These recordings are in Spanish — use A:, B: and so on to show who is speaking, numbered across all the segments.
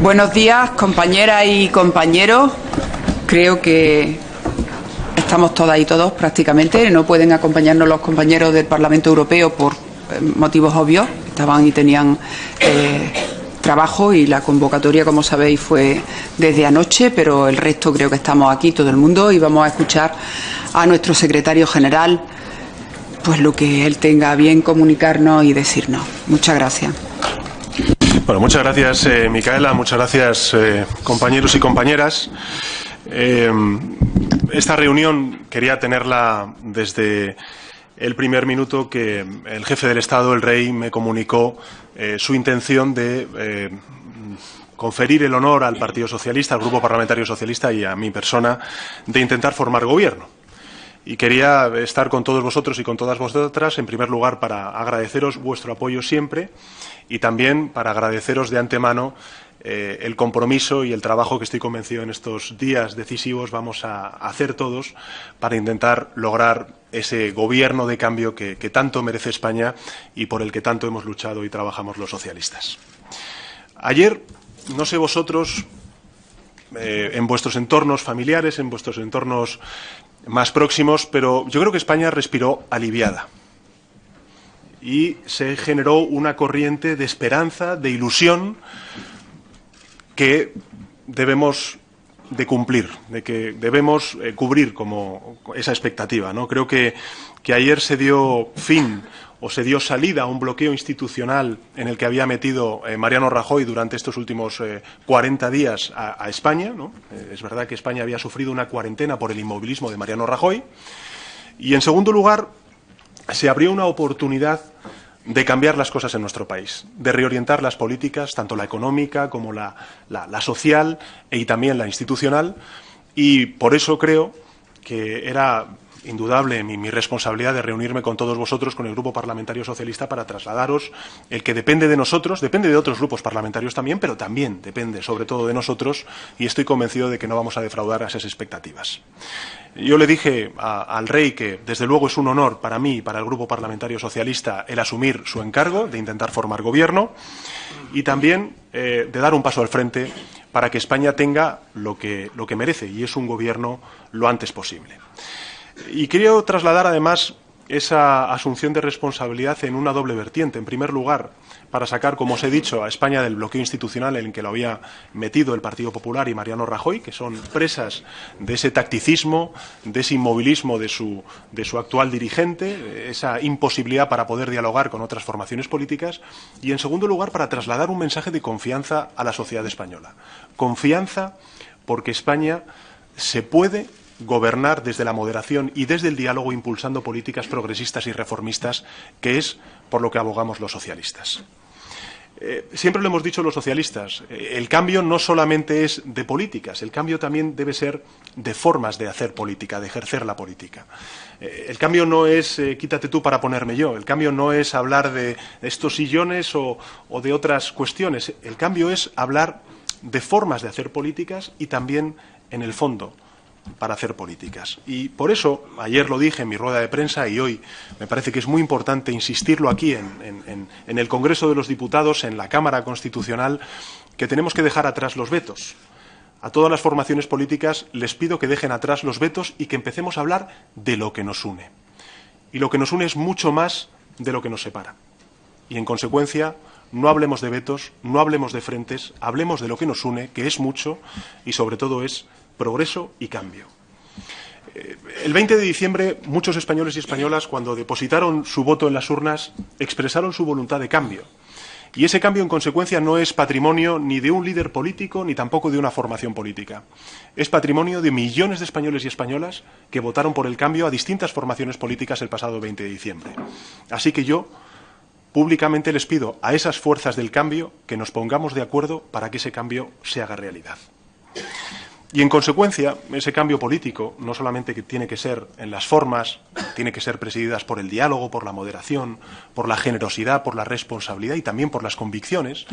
A: Buenos días, compañeras y compañeros. Creo que estamos todas y todos prácticamente. No pueden acompañarnos los compañeros del Parlamento Europeo por motivos obvios. Estaban y tenían trabajo y la convocatoria, como sabéis, fue desde anoche, pero el resto creo que estamos aquí, todo el mundo, y vamos a escuchar a nuestro secretario general pues lo que él tenga a bien comunicarnos y decirnos. Muchas gracias.
B: Bueno, muchas gracias, Micaela. Muchas gracias, compañeros y compañeras. Esta reunión quería tenerla desde el primer minuto que el jefe del Estado, el Rey, me comunicó su intención de conferir el honor al Partido Socialista, al Grupo Parlamentario Socialista y a mi persona de intentar formar gobierno. Y quería estar con todos vosotros y con todas vosotras, en primer lugar, para agradeceros vuestro apoyo siempre y también para agradeceros de antemano el compromiso y el trabajo que estoy convencido en estos días decisivos vamos a hacer todos para intentar lograr ese gobierno de cambio que tanto merece España y por el que tanto hemos luchado y trabajamos los socialistas. Ayer, no sé vosotros, en vuestros entornos familiares, en vuestros entornos más próximos, pero yo creo que España respiró aliviada y se generó una corriente de esperanza, de ilusión que debemos de cumplir, de que debemos cubrir como esa expectativa, ¿no? Creo que ayer se dio fin o se dio salida a un bloqueo institucional en el que había metido Mariano Rajoy durante estos últimos 40 días a España, ¿no? Es verdad que España había sufrido una cuarentena por el inmovilismo de Mariano Rajoy. Y, en segundo lugar, se abrió una oportunidad de cambiar las cosas en nuestro país, de reorientar las políticas, tanto la económica como la social y también la institucional. Y por eso creo que era indudable mi responsabilidad de reunirme con todos vosotros, con el Grupo Parlamentario Socialista, para trasladaros el que depende de nosotros, depende de otros grupos parlamentarios también, pero también depende sobre todo de nosotros, y estoy convencido de que no vamos a defraudar a esas expectativas. Yo le dije al Rey que, desde luego, es un honor para mí y para el Grupo Parlamentario Socialista el asumir su encargo de intentar formar gobierno y también de dar un paso al frente para que España tenga lo que merece, y es un gobierno lo antes posible. Y quiero trasladar, además, esa asunción de responsabilidad en una doble vertiente. En primer lugar, para sacar, como os he dicho, a España del bloqueo institucional en el que lo había metido el Partido Popular y Mariano Rajoy, que son presas de ese tacticismo, de ese inmovilismo de su actual dirigente, esa imposibilidad para poder dialogar con otras formaciones políticas. Y, en segundo lugar, para trasladar un mensaje de confianza a la sociedad española. Confianza porque España se puede gobernar desde la moderación y desde el diálogo, impulsando políticas progresistas y reformistas, que es por lo que abogamos los socialistas. Siempre lo hemos dicho los socialistas, el cambio no solamente es de políticas, el cambio también debe ser de formas de hacer política, de ejercer la política. El cambio no es quítate tú para ponerme yo, el cambio no es hablar de estos sillones o de otras cuestiones, el cambio es hablar de formas de hacer políticas y también en el fondo para hacer políticas. Y por eso, ayer lo dije en mi rueda de prensa y hoy me parece que es muy importante insistirlo aquí en el Congreso de los Diputados, en la Cámara Constitucional, que tenemos que dejar atrás los vetos. A todas las formaciones políticas les pido que dejen atrás los vetos y que empecemos a hablar de lo que nos une. Y lo que nos une es mucho más de lo que nos separa. Y, en consecuencia, no hablemos de vetos, no hablemos de frentes, hablemos de lo que nos une, que es mucho y, sobre todo, es progreso y cambio. El 20 de diciembre, muchos españoles y españolas, cuando depositaron su voto en las urnas, expresaron su voluntad de cambio. Y ese cambio, en consecuencia, no es patrimonio ni de un líder político ni tampoco de una formación política. Es patrimonio de millones de españoles y españolas que votaron por el cambio a distintas formaciones políticas el pasado 20 de diciembre. Así que yo públicamente les pido a esas fuerzas del cambio que nos pongamos de acuerdo para que ese cambio se haga realidad. Y, en consecuencia, ese cambio político no solamente que tiene que ser en las formas, tiene que ser presididas por el diálogo, por la moderación, por la generosidad, por la responsabilidad y también por las convicciones,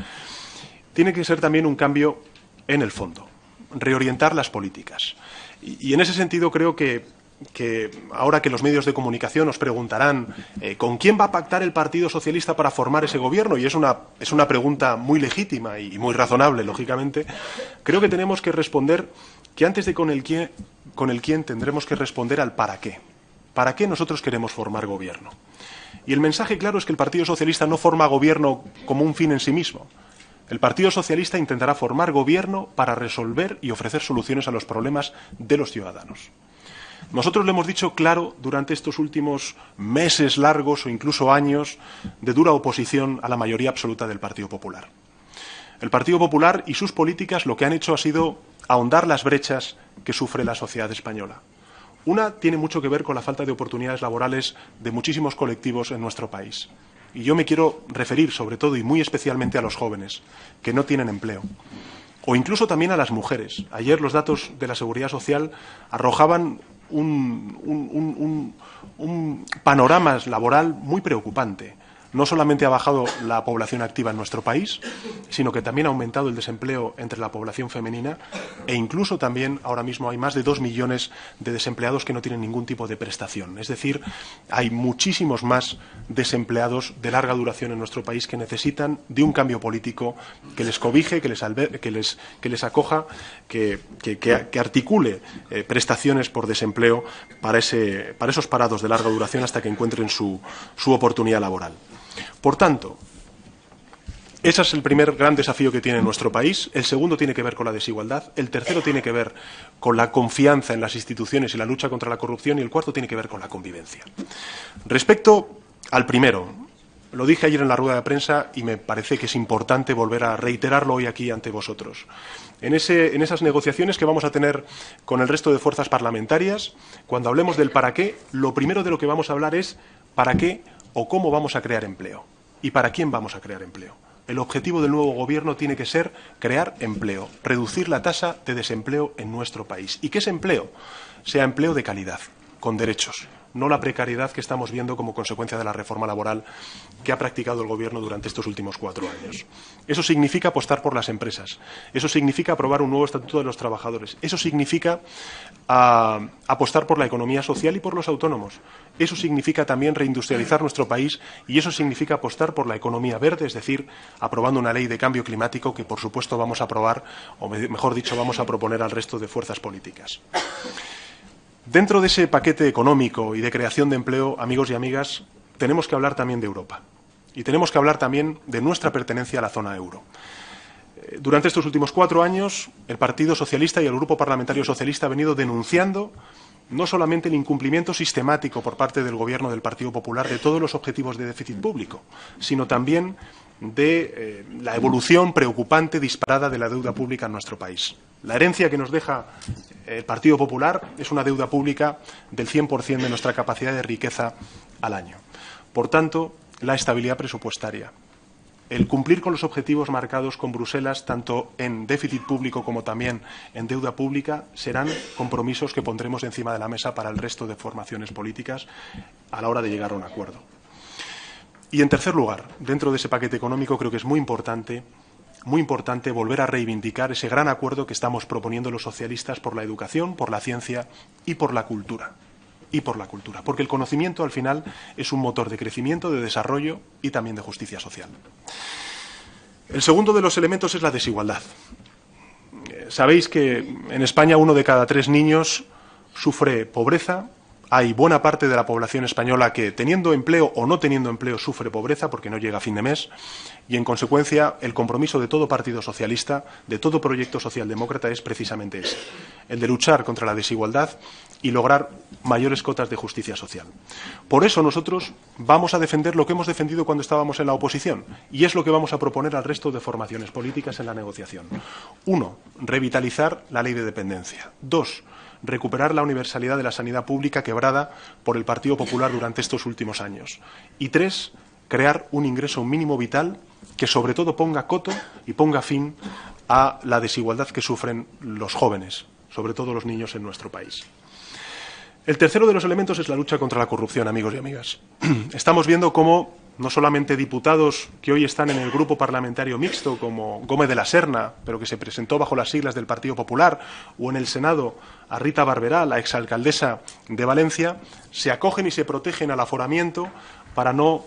B: tiene que ser también un cambio en el fondo, reorientar las políticas. Y en ese sentido creo que que ahora que los medios de comunicación nos preguntarán ¿con quién va a pactar el Partido Socialista para formar ese gobierno? Y es una pregunta muy legítima y muy razonable, lógicamente. Creo que tenemos que responder que antes de con el quién tendremos que responder al para qué. ¿Para qué nosotros queremos formar gobierno? Y el mensaje claro es que el Partido Socialista no forma gobierno como un fin en sí mismo. El Partido Socialista intentará formar gobierno para resolver y ofrecer soluciones a los problemas de los ciudadanos. Nosotros le hemos dicho claro durante estos últimos meses largos o incluso años de dura oposición a la mayoría absoluta del Partido Popular. El Partido Popular y sus políticas lo que han hecho ha sido ahondar las brechas que sufre la sociedad española. Una tiene mucho que ver con la falta de oportunidades laborales de muchísimos colectivos en nuestro país. Y yo me quiero referir sobre todo y muy especialmente a los jóvenes que no tienen empleo. O incluso también a las mujeres. Ayer los datos de la Seguridad Social arrojaban un panorama laboral muy preocupante. No solamente ha bajado la población activa en nuestro país, sino que también ha aumentado el desempleo entre la población femenina e incluso también ahora mismo hay más de 2 millones de desempleados que no tienen ningún tipo de prestación. Es decir, hay muchísimos más desempleados de larga duración en nuestro país que necesitan de un cambio político que les cobije, que les acoja, que articule prestaciones por desempleo para esos parados de larga duración hasta que encuentren su oportunidad laboral. Por tanto, ese es el primer gran desafío que tiene nuestro país. El segundo tiene que ver con la desigualdad. El tercero tiene que ver con la confianza en las instituciones y la lucha contra la corrupción. Y el cuarto tiene que ver con la convivencia. Respecto al primero, lo dije ayer en la rueda de prensa y me parece que es importante volver a reiterarlo hoy aquí ante vosotros. En esas negociaciones que vamos a tener con el resto de fuerzas parlamentarias, cuando hablemos del para qué, lo primero de lo que vamos a hablar es para qué o cómo vamos a crear empleo y para quién vamos a crear empleo. El objetivo del nuevo Gobierno tiene que ser crear empleo, reducir la tasa de desempleo en nuestro país. ¿Y qué es empleo? Sea empleo de calidad, con derechos, no la precariedad que estamos viendo como consecuencia de la reforma laboral que ha practicado el Gobierno durante estos últimos 4 años. Eso significa apostar por las empresas, eso significa aprobar un nuevo Estatuto de los Trabajadores, eso significa apostar por la economía social y por los autónomos, eso significa también reindustrializar nuestro país y eso significa apostar por la economía verde, es decir, aprobando una ley de cambio climático que, por supuesto, vamos a aprobar, o mejor dicho, vamos a proponer al resto de fuerzas políticas. Dentro de ese paquete económico y de creación de empleo, amigos y amigas, tenemos que hablar también de Europa y tenemos que hablar también de nuestra pertenencia a la zona euro. Durante estos últimos 4 años, el Partido Socialista y el Grupo Parlamentario Socialista han venido denunciando no solamente el incumplimiento sistemático por parte del Gobierno del Partido Popular de todos los objetivos de déficit público, sino también de la evolución preocupante, disparada de la deuda pública en nuestro país. La herencia que nos deja el Partido Popular es una deuda pública del 100% de nuestra capacidad de riqueza al año. Por tanto, la estabilidad presupuestaria, el cumplir con los objetivos marcados con Bruselas, tanto en déficit público como también en deuda pública, serán compromisos que pondremos encima de la mesa para el resto de formaciones políticas a la hora de llegar a un acuerdo. Y, en tercer lugar, dentro de ese paquete económico, creo que es muy importante volver a reivindicar ese gran acuerdo que estamos proponiendo los socialistas por la educación, por la ciencia y por la cultura. Porque el conocimiento, al final, es un motor de crecimiento, de desarrollo y también de justicia social. El segundo de los elementos es la desigualdad. Sabéis que en España 1 de cada 3 niños sufre pobreza. Hay buena parte de la población española que, teniendo empleo o no teniendo empleo, sufre pobreza porque no llega a fin de mes y, en consecuencia, el compromiso de todo partido socialista, de todo proyecto socialdemócrata, es precisamente ese, el de luchar contra la desigualdad y lograr mayores cotas de justicia social. Por eso nosotros vamos a defender lo que hemos defendido cuando estábamos en la oposición y es lo que vamos a proponer al resto de formaciones políticas en la negociación. 1. Revitalizar la ley de dependencia. 2. Recuperar la universalidad de la sanidad pública quebrada por el Partido Popular durante estos últimos años. Y 3, crear un ingreso mínimo vital que sobre todo ponga coto y ponga fin a la desigualdad que sufren los jóvenes, sobre todo los niños en nuestro país. El tercero de los elementos es la lucha contra la corrupción, amigos y amigas. Estamos viendo cómo no solamente diputados que hoy están en el grupo parlamentario mixto, como Gómez de la Serna, pero que se presentó bajo las siglas del Partido Popular, o en el Senado a Rita Barberá, la exalcaldesa de Valencia, se acogen y se protegen al aforamiento para no,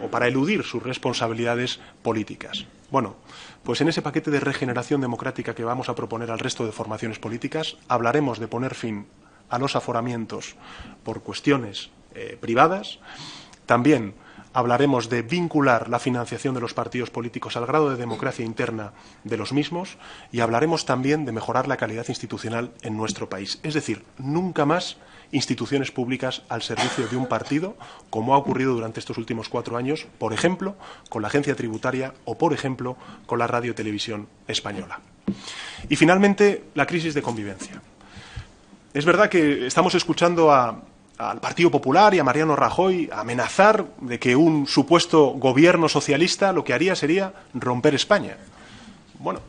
B: o para eludir sus responsabilidades políticas. Bueno, pues en ese paquete de regeneración democrática que vamos a proponer al resto de formaciones políticas, hablaremos de poner fin a los aforamientos por cuestiones privadas. También hablaremos de vincular la financiación de los partidos políticos al grado de democracia interna de los mismos y hablaremos también de mejorar la calidad institucional en nuestro país. Es decir, nunca más instituciones públicas al servicio de un partido, como ha ocurrido durante estos últimos 4 años, por ejemplo, con la Agencia Tributaria o, por ejemplo, con la Radio y Televisión Española. Y, finalmente, la crisis de convivencia. Es verdad que estamos escuchando al Partido Popular y a Mariano Rajoy amenazar de que un supuesto gobierno socialista lo que haría sería romper España. Bueno,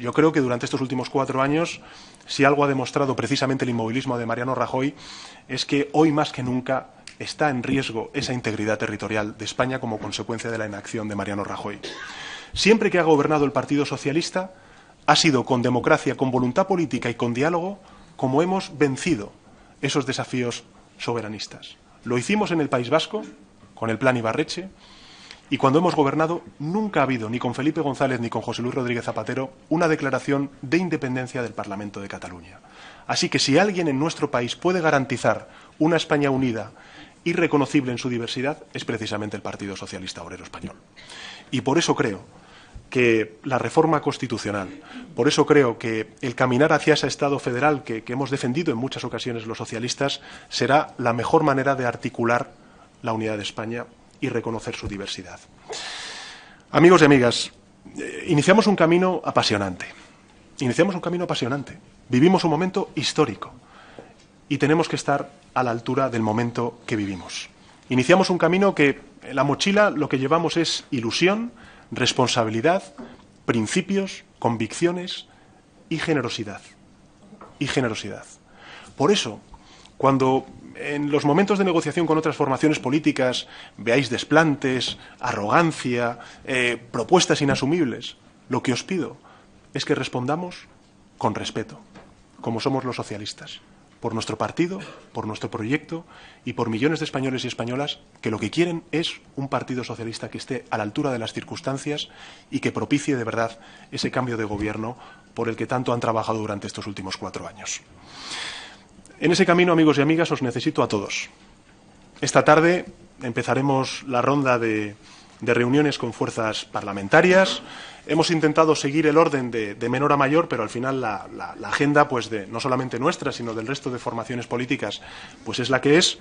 B: yo creo que durante estos últimos 4 años, si algo ha demostrado precisamente el inmovilismo de Mariano Rajoy, es que hoy más que nunca está en riesgo esa integridad territorial de España como consecuencia de la inacción de Mariano Rajoy. Siempre que ha gobernado el Partido Socialista, ha sido con democracia, con voluntad política y con diálogo como hemos vencido esos desafíos soberanistas. Lo hicimos en el País Vasco, con el Plan Ibarretxe, y cuando hemos gobernado nunca ha habido, ni con Felipe González ni con José Luis Rodríguez Zapatero, una declaración de independencia del Parlamento de Cataluña. Así que si alguien en nuestro país puede garantizar una España unida y reconocible en su diversidad, es precisamente el Partido Socialista Obrero Español. Y por eso creo que la reforma constitucional, por eso creo que el caminar hacia ese Estado federal que hemos defendido en muchas ocasiones los socialistas será la mejor manera de articular la unidad de España y reconocer su diversidad. Amigos y amigas, iniciamos un camino apasionante. Vivimos un momento histórico y tenemos que estar a la altura del momento que vivimos. Iniciamos un camino que en la mochila lo que llevamos es ilusión, responsabilidad, principios, convicciones y generosidad. Por eso, cuando en los momentos de negociación con otras formaciones políticas veáis desplantes, arrogancia, propuestas inasumibles, lo que os pido es que respondamos con respeto, como somos los socialistas, por nuestro partido, por nuestro proyecto y por millones de españoles y españolas que lo que quieren es un partido socialista que esté a la altura de las circunstancias y que propicie de verdad ese cambio de gobierno por el que tanto han trabajado durante estos últimos 4 años. En ese camino, amigos y amigas, os necesito a todos. Esta tarde empezaremos la ronda de reuniones con fuerzas parlamentarias. Hemos intentado seguir el orden de menor a mayor, pero al final la agenda, pues no solamente nuestra, sino del resto de formaciones políticas, pues es la que es.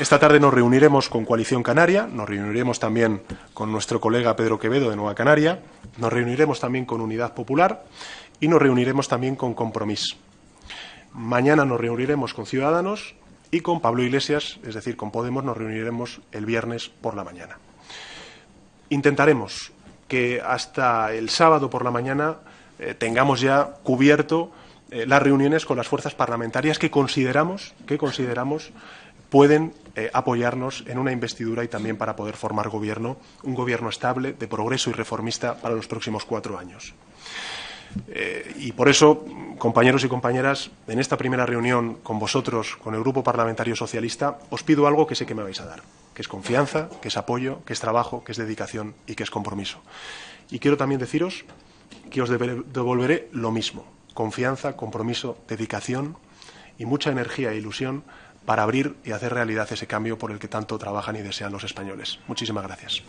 B: Esta tarde nos reuniremos con Coalición Canaria, nos reuniremos también con nuestro colega Pedro Quevedo de Nueva Canaria, nos reuniremos también con Unidad Popular y nos reuniremos también con Compromís. Mañana nos reuniremos con Ciudadanos y con Pablo Iglesias, es decir, con Podemos, nos reuniremos el viernes por la mañana. Intentaremos que hasta el sábado por la mañana tengamos ya cubierto las reuniones con las fuerzas parlamentarias que consideramos pueden apoyarnos en una investidura y también para poder formar gobierno, un gobierno estable, de progreso y reformista para los próximos 4 años. Y por eso, compañeros y compañeras, en esta primera reunión con vosotros, con el Grupo Parlamentario Socialista, os pido algo que sé que me vais a dar, que es confianza, que es apoyo, que es trabajo, que es dedicación y que es compromiso. Y quiero también deciros que os devolveré lo mismo, confianza, compromiso, dedicación y mucha energía e ilusión para abrir y hacer realidad ese cambio por el que tanto trabajan y desean los españoles. Muchísimas gracias.